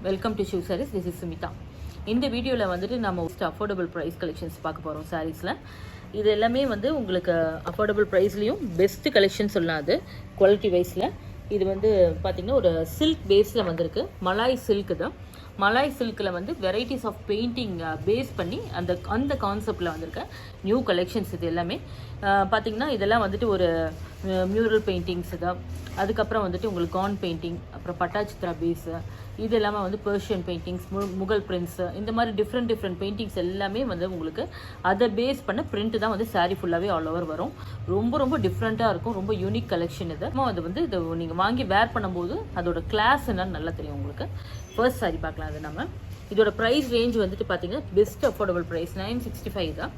Welcome to ஷூ sarees. This is Sumitha. இந்த வீடியோவில் வந்துட்டு நம்ம அஃபோர்டபுள் ப்ரைஸ் கலெக்ஷன்ஸ் பார்க்க போகிறோம் சாரீஸில். இது எல்லாமே வந்து உங்களுக்கு அஃபோர்டபுள் ப்ரைஸ்லேயும் பெஸ்ட்டு கலெக்ஷன் சொல்லாது குவாலிட்டி வைஸில். இது வந்து பார்த்திங்கன்னா ஒரு சில்க் பேஸில் வந்திருக்கு. மலாய் சில்க் தான். மலாய் சில்கில் வந்து வெரைட்டிஸ் ஆஃப் பெயிண்டிங் பேஸ் பண்ணி அந்த கான்செப்டில் வந்திருக்க நியூ கலெக்ஷன்ஸ். இது எல்லாமே பார்த்திங்கன்னா இதெல்லாம் வந்துட்டு ஒரு மியூரல் பெயிண்டிங்ஸ் தான். அதுக்கப்புறம் வந்துட்டு உங்களுக்கு கான் பெயிண்டிங், அப்புறம் பட்டாச்சித்ரா பேஸு, இது இல்லாமல் வந்து பெர்ஷியன் பெயிண்டிங்ஸ், முகல் பிரிண்ட்ஸு, இந்த மாதிரி டிஃப்ரெண்ட் பெயிண்டிங்ஸ் எல்லாமே வந்து உங்களுக்கு அதை பேஸ் பண்ண பிரிண்ட் தான் வந்து சாரீ ஃபுல்லாகவே ஆல் ஓவர் வரும். ரொம்ப டிஃப்ரெண்ட்டாக இருக்கும். ரொம்ப யூனிக் கலெக்ஷன் இது. அது வந்து இதை நீங்கள் வாங்கி வேர் பண்ணும்போது அதோட கிளாஸ் என்னன்னு நல்லா தெரியும் உங்களுக்கு. ஃபர்ஸ்ட் சாரீ பார்க்கலாம். அது நம்ம இதோட ப்ரைஸ் ரேஞ்ச் வந்துட்டு பார்த்தீங்கன்னா பெஸ்ட் அஃபோர்டபுள் ப்ரைஸ் 965 தான்.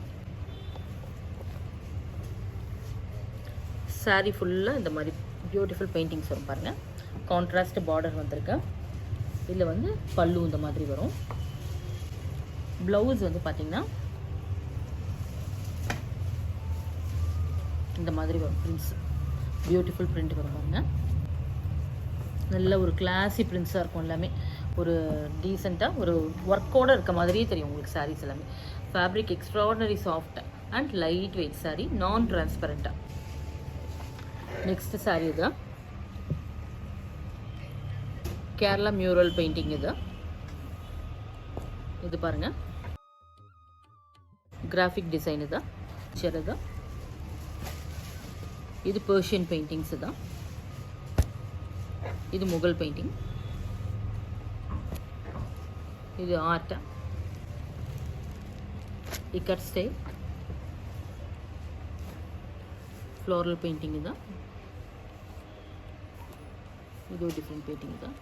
சாரீ ஃபுல்லாக இந்த மாதிரி பியூட்டிஃபுல் பெயிண்டிங்ஸ் வரும் பாருங்கள். கான்ட்ராஸ்ட் பார்டர் வந்திருக்கு. இதில் வந்து பல்லு இந்த மாதிரி வரும். ப்ளவுஸ் வந்து பார்த்திங்கன்னா இந்த மாதிரி வரும். பிரிண்ட்ஸ் பியூட்டிஃபுல் பிரிண்ட் வரும் பாருங்க. நல்ல ஒரு கிளாஸி பிரிண்ட்ஸாக இருக்கும். எல்லாமே ஒரு டீசெண்டாக ஒரு ஒர்க்கோடு இருக்க மாதிரியே தெரியும் உங்களுக்கு சாரீஸ் எல்லாமே. Fabric extraordinary soft and light weight sari, நான் டிரான்ஸ்பரண்ட்டாக. நெக்ஸ்ட் சாரீ இது கேரளா மியூரல் பெயிண்டிங். இது பாருங்க, கிராஃபிக் டிசைன் தான். சரி, இது பெர்ஷியன் பெயிண்டிங்ஸ் தான். இது முகல் பெயிண்டிங். இது art ikat style floral painting தான். இது ஒரு டிஃப்ரெண்ட் பெயிண்டிங் தான்.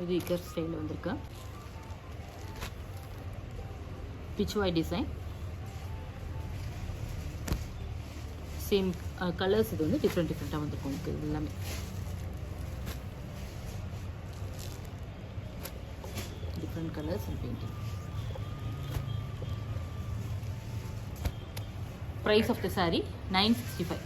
இது இக்கர் ஸ்டைலில் வந்திருக்கா. Pichwai design, same colours. இது வந்து டிஃப்ரெண்ட்டாக வந்திருக்கும் உங்களுக்கு. இது எல்லாமே different colours and painting. Price of the saree 965.